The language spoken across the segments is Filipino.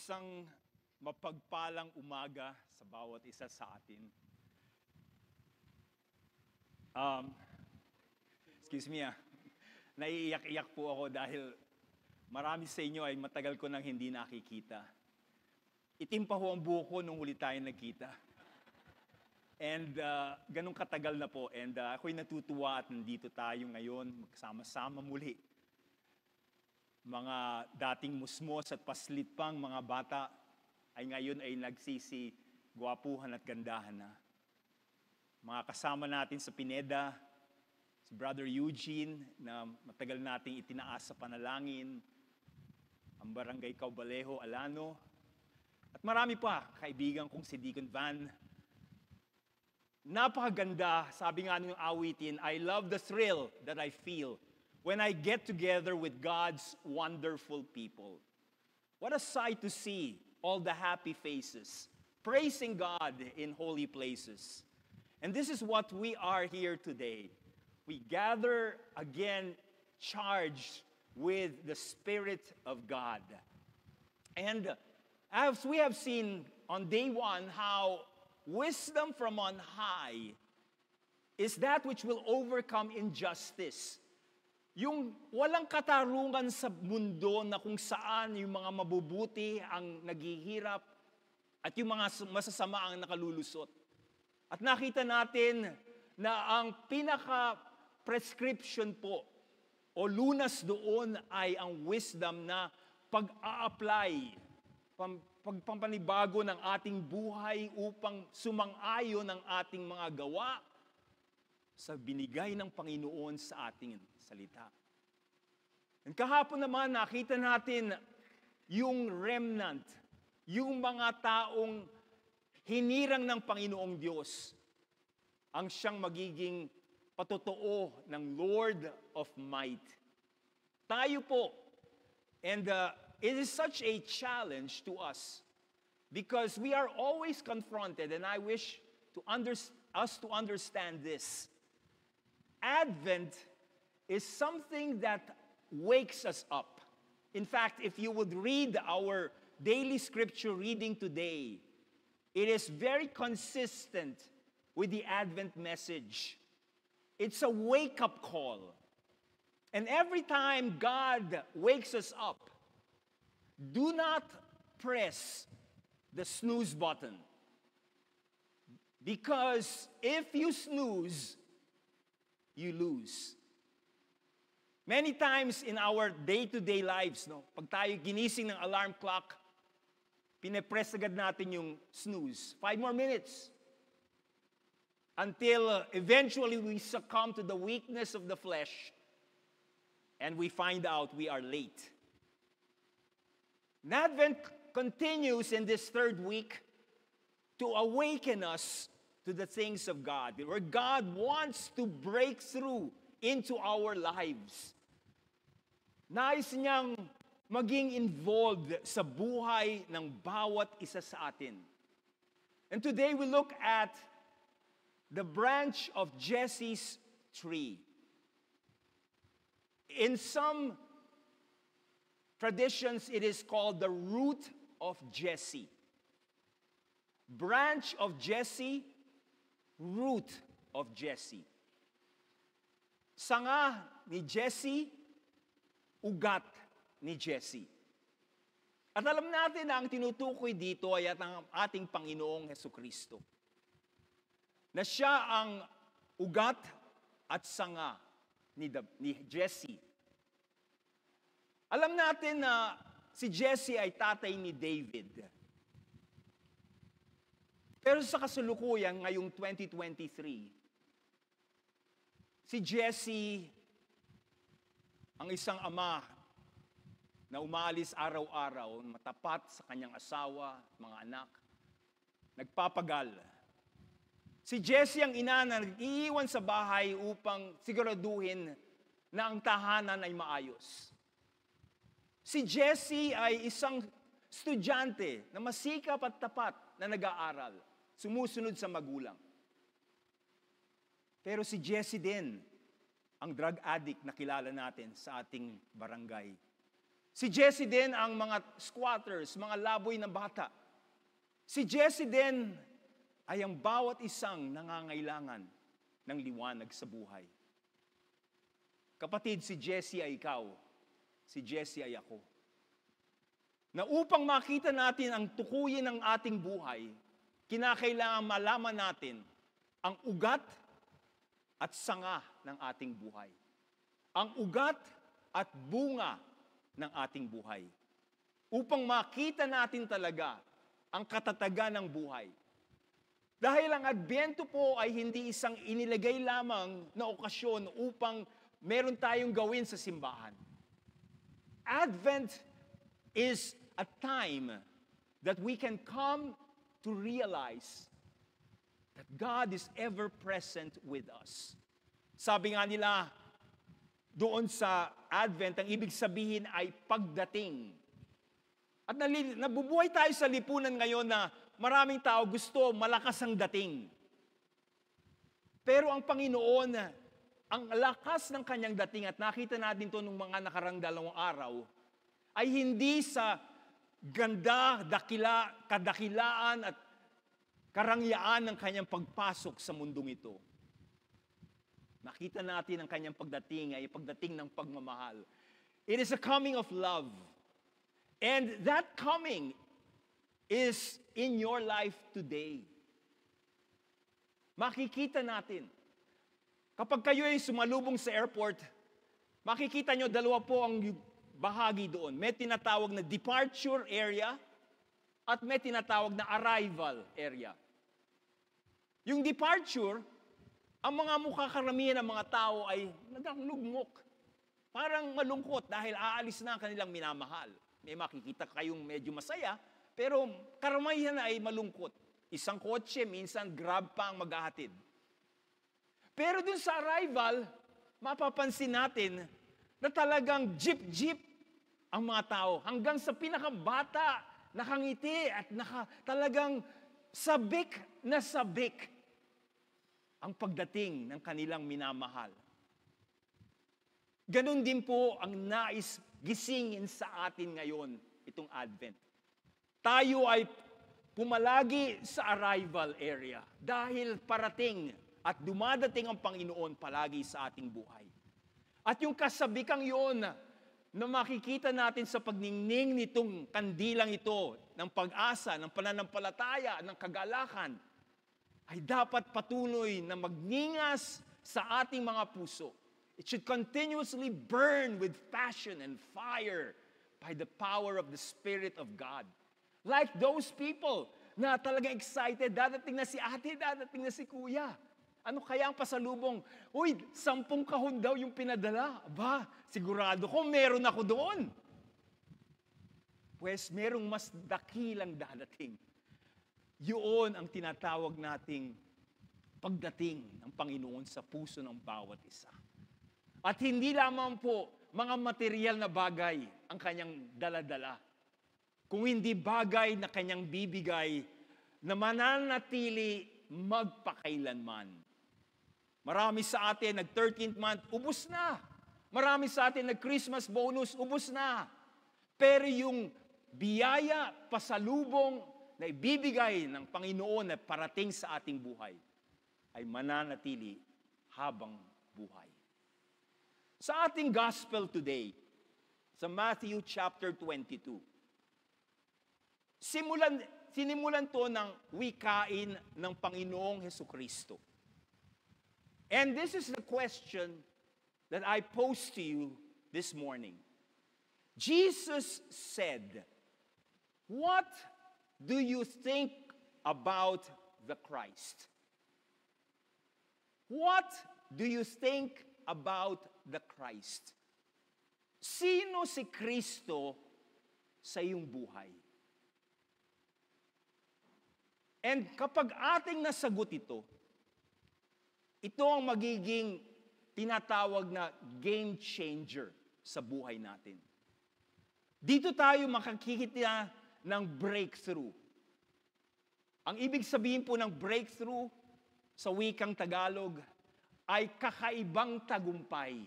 Isang mapagpalang umaga sa bawat isa sa atin. Excuse me naiiyak-iyak po ako dahil marami sa inyo ay matagal ko nang hindi nakikita. Itim pa ho ang buhok ko nung huli tayo nagkita. And ganun katagal na po. And ako'y natutuwa at nandito tayo ngayon, magsama-sama muli. Mga dating musmos at paslit pang mga bata ay ngayon ay nagsisi gwapuhan at gandahan na. Mga kasama natin sa Pineda, si Brother Eugene na matagal nating itinaas sa panalangin, ang Barangay Caubalejo, Alano, at marami pa, kaibigan kong si Deacon Van. Napakaganda, sabi nga ng awitin, I love the thrill that I feel when I get together with God's wonderful people. What a sight to see all the happy faces, praising God in holy places. And this is what we are here today. We gather again charged with the Spirit of God. And as we have seen on day one, how wisdom from on high is that which will overcome injustice. Yung walang katarungan sa mundo na kung saan yung mga mabubuti ang naghihirap at yung mga masasama ang nakalulusot. At nakita natin na ang pinaka-prescription po o lunas doon ay ang wisdom na pag-a-apply, pagpapanibago ng ating buhay upang sumang-ayon ang ating mga gawa sa binigay ng Panginoon sa ating salita. And kahapon naman nakita natin yung remnant, yung mga taong hinirang ng Panginoong Diyos ang siyang magiging patotoo ng Lord of Might. Tayo po, and it is such a challenge to us because we are always confronted, and I wish us to understand this. Advent is something that wakes us up. In fact, if you would read our daily scripture reading today, it is very consistent with the Advent message. It's a wake-up call. And every time God wakes us up, do not press the snooze button. Because if you snooze, you lose. Many times in our day-to-day lives, pag tayo ginising ng alarm clock, pinapress agad natin yung snooze. 5 more minutes. Until eventually we succumb to the weakness of the flesh and we find out we are late. And Advent continues in this third week to awaken us to the things of God, where God wants to break through into our lives. Nais niyang maging involved sa buhay ng bawat isa sa atin. And today we look at the branch of Jesse's tree. In some traditions, it is called the root of Jesse. Branch of Jesse, root of Jesse. Sanga ni Jesse, ugat ni Jesse. At alam natin na ang tinutukoy dito ay ang ating Panginoong Hesukristo. Na siya ang ugat at sanga ni Jesse. Alam natin na si Jesse ay tatay ni David. Pero sa kasalukuyan ngayong 2023, si Jesse ang isang ama na umaalis araw-araw, matapat sa kanyang asawa, mga anak, nagpapagal. Si Jesse ang ina na nag-iiwan sa bahay upang siguraduhin na ang tahanan ay maayos. Si Jesse ay isang estudyante na masikap at tapat na nag-aaral, sumusunod sa magulang. Pero si Jesse din, ang drug addict na kilala natin sa ating barangay. Si Jesse din ang mga squatters, mga laboy na bata. Si Jesse din ay ang bawat isang nangangailangan ng liwanag sa buhay. Kapatid, si Jesse ay ikaw. Si Jesse ay ako. Na upang makita natin ang tukuyin ng ating buhay, kinakailangan malaman natin ang ugat at sanga ng ating buhay. Ang ugat at bunga ng ating buhay. Upang makita natin talaga ang katatagan ng buhay. Dahil ang Adbyento po ay hindi isang inilagay lamang na okasyon upang meron tayong gawin sa simbahan. Advent is a time that we can come to realize that God is ever present with us. Sabi nga nila, doon sa Advent, ang ibig sabihin ay pagdating. At nabubuhay tayo sa lipunan ngayon na maraming tao gusto malakas ang dating. Pero ang Panginoon, ang lakas ng kanyang dating, at nakita natin ito nung mga nakarang 2 araw, ay hindi sa ganda, kadakilaan at karangyaan ng kanyang pagpasok sa mundong ito. Nakita natin ang kanyang pagdating ay pagdating ng pagmamahal. It is a coming of love. And that coming is in your life today. Makikita natin. Kapag kayo ay sumalubong sa airport, makikita nyo 2 po ang bahagi doon. May tinatawag na departure area at may tinatawag na arrival area. Yung departure, ang mga mukha karamihan ng mga tao ay naglugmok. Parang malungkot dahil aalis na ang kanilang minamahal. May makikita kayong medyo masaya, pero karamihan ay malungkot. Isang kotse, minsan grab pa ang maghahatid. Pero dun sa arrival, mapapansin natin na talagang jeep-jeep ang mga tao. Hanggang sa pinakabata, nakangiti at talagang sabik na sabik ang pagdating ng kanilang minamahal. Ganon din po ang nais gisingin sa atin ngayon, itong Advent. Tayo ay pumalagi sa arrival area dahil parating at dumadating ang Panginoon palagi sa ating buhay. At yung kasabikang yun na makikita natin sa pagningning nitong kandilang ito, ng pag-asa, ng pananampalataya, ng kagalakan, ay dapat patuloy na magningas sa ating mga puso. It should continuously burn with passion and fire by the power of the Spirit of God. Like those people na talagang excited, dadating na si ate, dadating na si kuya. Ano kaya ang pasalubong? Uy, 10 kahon daw yung pinadala. Aba, sigurado ko meron ako doon. Pues merong mas dakilang dadating. Yun ang tinatawag nating pagdating ng Panginoon sa puso ng bawat isa. At hindi lamang po mga material na bagay ang kanyang daladala. Kung hindi bagay na kanyang bibigay na mananatili magpakailanman. Marami sa atin nag-13th month, ubos na. Marami sa atin nag-Christmas bonus, ubos na. Pero yung biyaya, pasalubong na ibibigay ng Panginoon na parating sa ating buhay ay mananatili habang buhay. Sa ating gospel today, sa Matthew chapter 22, sinimulan to ng wikain ng Panginoong Hesukristo. And this is the question that I pose to you this morning. Jesus said, "What do you think about the Christ?" What do you think about the Christ? Sino si Kristo sa iyong buhay? And kapag ating nasagot ito, ito ang magiging tinatawag na game changer sa buhay natin. Dito tayo makakikita ng breakthrough. Ang ibig sabihin po ng breakthrough sa wikang Tagalog ay kakaibang tagumpay.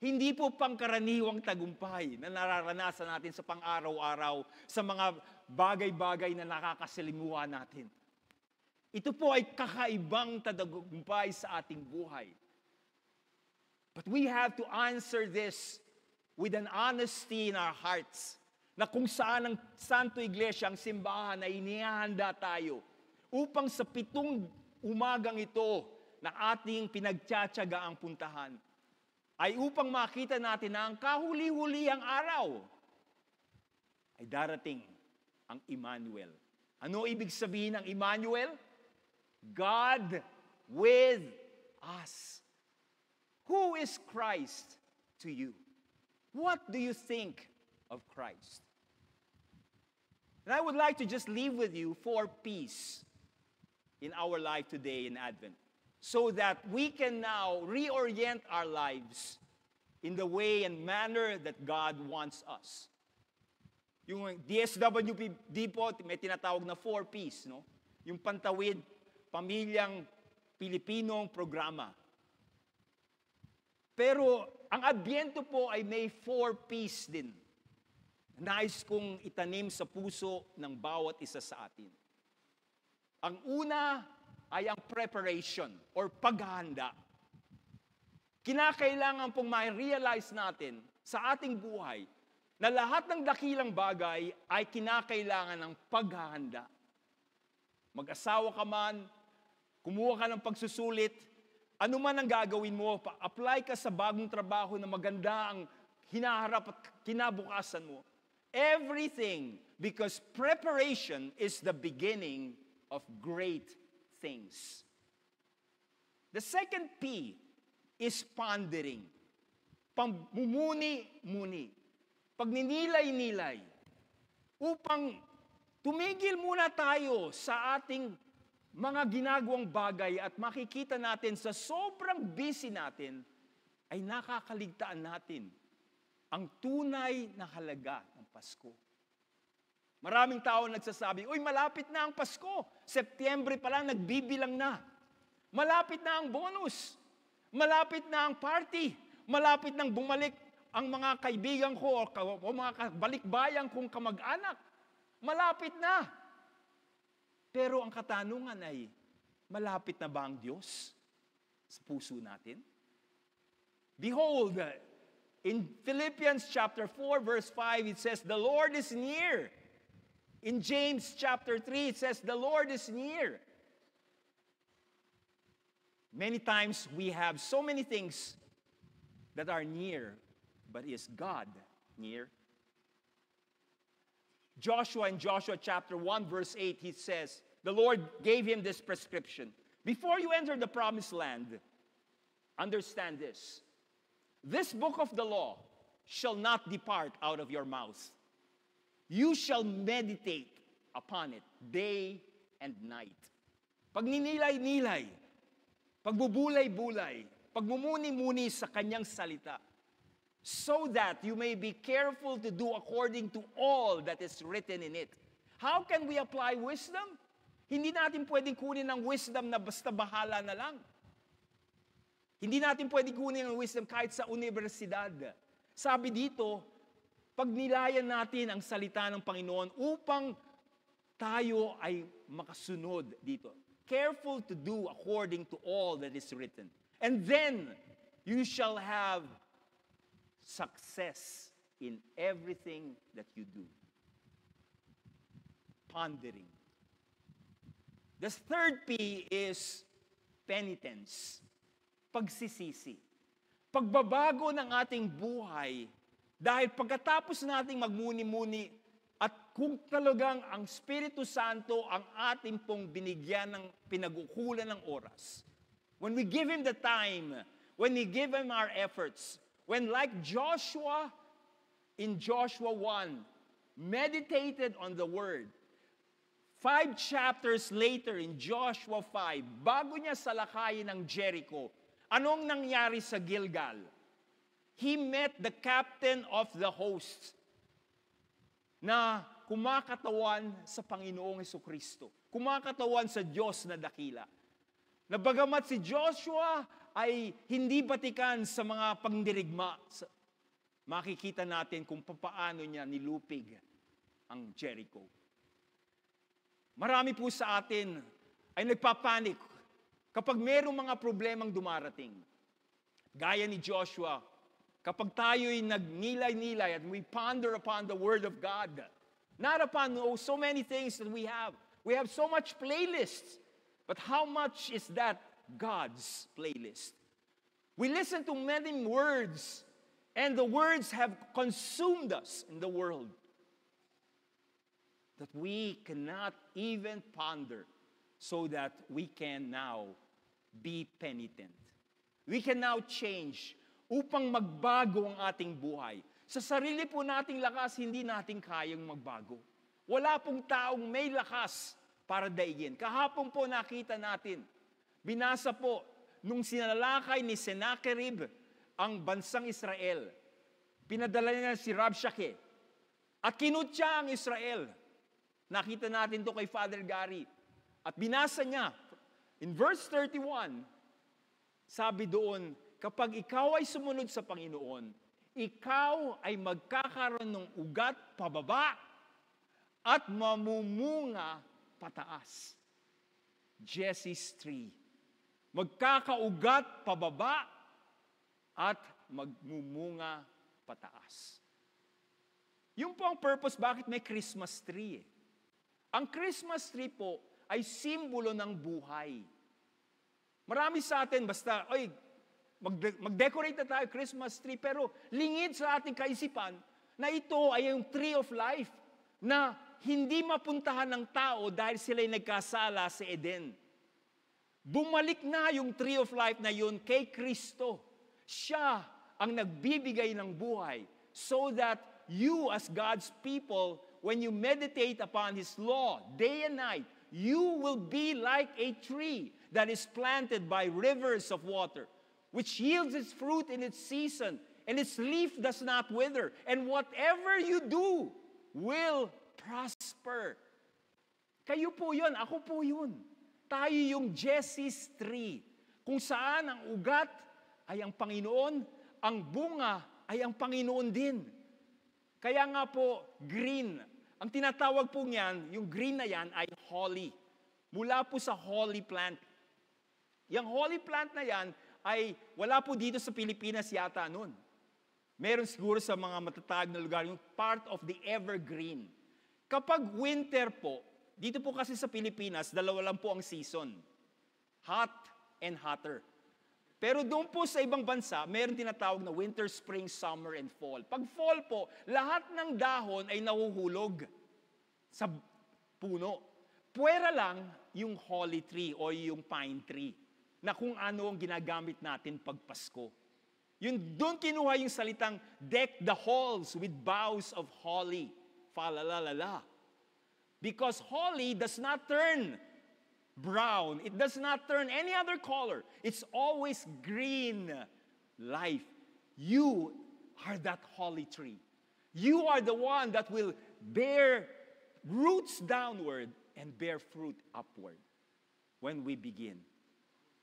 Hindi po pangkaraniwang tagumpay na nararanasan natin sa pang-araw-araw, sa mga bagay-bagay na nakakasalimuha natin. Ito po ay kakaibang tagumpay sa ating buhay. But we have to answer this with an honesty in our hearts, na kung saan ang Santo Iglesia, ang simbahan, ay inihanda tayo upang sa 7 umagang ito na ating pinagtsatsaga ang puntahan, ay upang makita natin na ang kahuli-hulihang araw ay darating ang Emmanuel. Ano ibig sabihin ng Emmanuel? God with us. Who is Christ to you? What do you think of Christ? And I would like to just leave with you 4 P's in our life today in Advent, so that we can now reorient our lives in the way and manner that God wants us. Yung DSWD po, may tinatawag na 4 P's, no? Yung Pantawid Pamilyang Pilipinong Programa. Pero ang Adbyento po ay may 4 P's din. Nais kong itanim sa puso ng bawat isa sa atin. Ang una ay ang preparation or paghahanda. Kinakailangan pong ma-realize natin sa ating buhay na lahat ng dakilang bagay ay kinakailangan ng paghahanda. Mag-asawa ka man, kumuha ka ng pagsusulit, ano man ang gagawin mo, apply ka sa bagong trabaho na maganda ang hinaharap at kinabukasan mo. Everything, because preparation is the beginning of great things. The second P is pondering. Pagmumuni-muni. Pagninilay-nilay. Upang tumigil muna tayo sa ating mga ginagawang bagay at makikita natin sa sobrang busy natin ay nakakaligtaan natin ang tunay na halaga ng Pasko. Maraming tao nagsasabi, uy, malapit na ang Pasko. Setyembre pa lang, nagbibilang na. Malapit na ang bonus. Malapit na ang party. Malapit nang bumalik ang mga kaibigan ko o mga balikbayan kong kamag-anak. Malapit na. Pero ang katanungan ay, malapit na ba ang Diyos sa puso natin? Behold, in Philippians chapter 4, verse 5, it says, the Lord is near. In James chapter 3, it says, the Lord is near. Many times we have so many things that are near, but is God near? Joshua, in Joshua chapter 1, verse 8, he says, the Lord gave him this prescription. Before you enter the promised land, understand this. This book of the law shall not depart out of your mouth. You shall meditate upon it day and night. Pagninilay-nilay, pagbubulay-bulay, pagmumuni-muni sa kanyang salita, so that you may be careful to do according to all that is written in it. How can we apply wisdom? Hindi natin pwedeng kunin ang wisdom na basta bahala na lang. Hindi natin pwedeng kunin ang wisdom kahit sa universidad. Sabi dito, pagnilayan natin ang salita ng Panginoon upang tayo ay makasunod dito. Careful to do according to all that is written. And then, you shall have success in everything that you do. Pondering. The third P is penitence. Pagsisisi. Pagbabago ng ating buhay dahil pagkatapos nating magmuni-muni at kung talagang ang Espiritu Santo ang ating pong binigyan ng pinag-ukulan ng oras. When we give Him the time, when we give Him our efforts, when like Joshua in Joshua 1, meditated on the Word, 5 chapters later in Joshua 5, bago niya salakayin ng Jericho, anong nangyari sa Gilgal? He met the captain of the host na kumakatawan sa Panginoong Hesukristo. Kumakatawan sa Diyos na dakila. Na bagamat si Joshua ay hindi batikan sa mga pangdirigma. Makikita natin kung paano niya nilupig ang Jericho. Marami po sa atin ay nagpapanik kapag mayroong mga problemang dumarating. Gaya ni Joshua, kapag tayo'y nagnilay-nilay at we ponder upon the Word of God, not upon so many things that we have. We have so much playlists, but how much is that God's playlist? We listen to many words, and the words have consumed us in the world that we cannot even ponder so that we can now be penitent. We can now change upang magbago ang ating buhay. Sa sarili po nating lakas, hindi natin kayang magbago. Wala pong taong may lakas para daigin. Kahapon po nakita natin, binasa po, nung sinalakay ni Sennacherib ang bansang Israel, pinadala niya si Rabshakeh at kinutya ang Israel. Nakita natin to kay Father Gary. At binasa niya, in verse 31, sabi doon, kapag ikaw ay sumunod sa Panginoon, ikaw ay magkakaroon ng ugat pababa at mamumunga pataas. Jesse's tree. Magkakaugat pababa at magmumunga pataas. Yung po ang purpose bakit may Christmas tree. Ang Christmas tree po ay simbolo ng buhay. Marami sa atin basta, mag-decorate na tayo Christmas tree, pero lingid sa ating kaisipan na ito ay yung tree of life na hindi mapuntahan ng tao dahil sila'y nagkasala sa Eden. Bumalik na yung tree of life na yun kay Kristo. Siya ang nagbibigay ng buhay so that you as God's people, when you meditate upon His law day and night, you will be like a tree that is planted by rivers of water, which yields its fruit in its season, and its leaf does not wither. And whatever you do will prosper. Kayo po yun, ako po yun. Tayo yung Jesse's tree, kung saan ang ugat ay ang Panginoon, ang bunga ay ang Panginoon din. Kaya nga po, green. Ang tinatawag po niyan, yung green na yan ay holly. Mula po sa holly plant. Yung holly plant na yan ay wala po dito sa Pilipinas yata noon. Meron siguro sa mga matatag na lugar, yung part of the evergreen. Kapag winter po, dito po kasi sa Pilipinas, dalawa lang po ang season. Hot and hotter. Pero doon po sa ibang bansa, meron tinatawag na winter, spring, summer, and fall. Pag fall po, lahat ng dahon ay nahuhulog sa puno. Puwera lang yung holly tree o yung pine tree na kung ano ang ginagamit natin pag Pasko. Yun, doon kinuha yung salitang, deck the halls with boughs of holly. Fa-la-la-la-la. Because holly does not turn brown. It does not turn any other color. It's always green life. You are that holly tree. You are the one that will bear roots downward and bear fruit upward when we begin.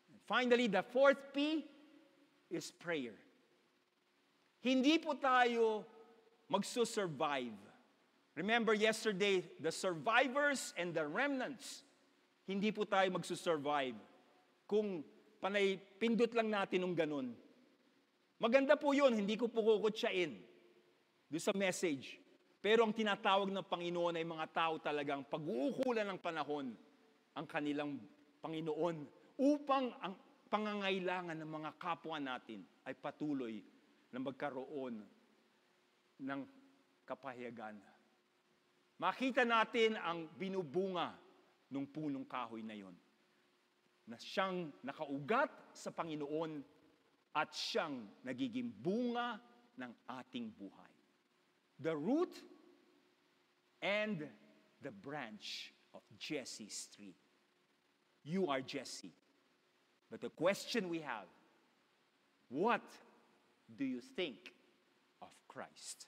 And finally, the fourth P is prayer. Hindi po tayo magsusurvive. Remember yesterday, the survivors and the remnants. Hindi po tayo magsusurvive kung panay pindot lang natin ng ganun. Maganda po yun, hindi ko po kukutsyain doon sa message. Pero ang tinatawag ng Panginoon ay mga tao talagang pag-uukulan ng panahon ang kanilang Panginoon upang ang pangangailangan ng mga kapwa natin ay patuloy na magkaroon ng kapahayagan. Makita natin ang binubunga ng punong kahoy na yon, na siyang nakaugat sa Panginoon at siyang nagiging bunga ng ating buhay. The root and the branch of Jesse's tree. You are Jesse. But the question we have, what do you think of Christ?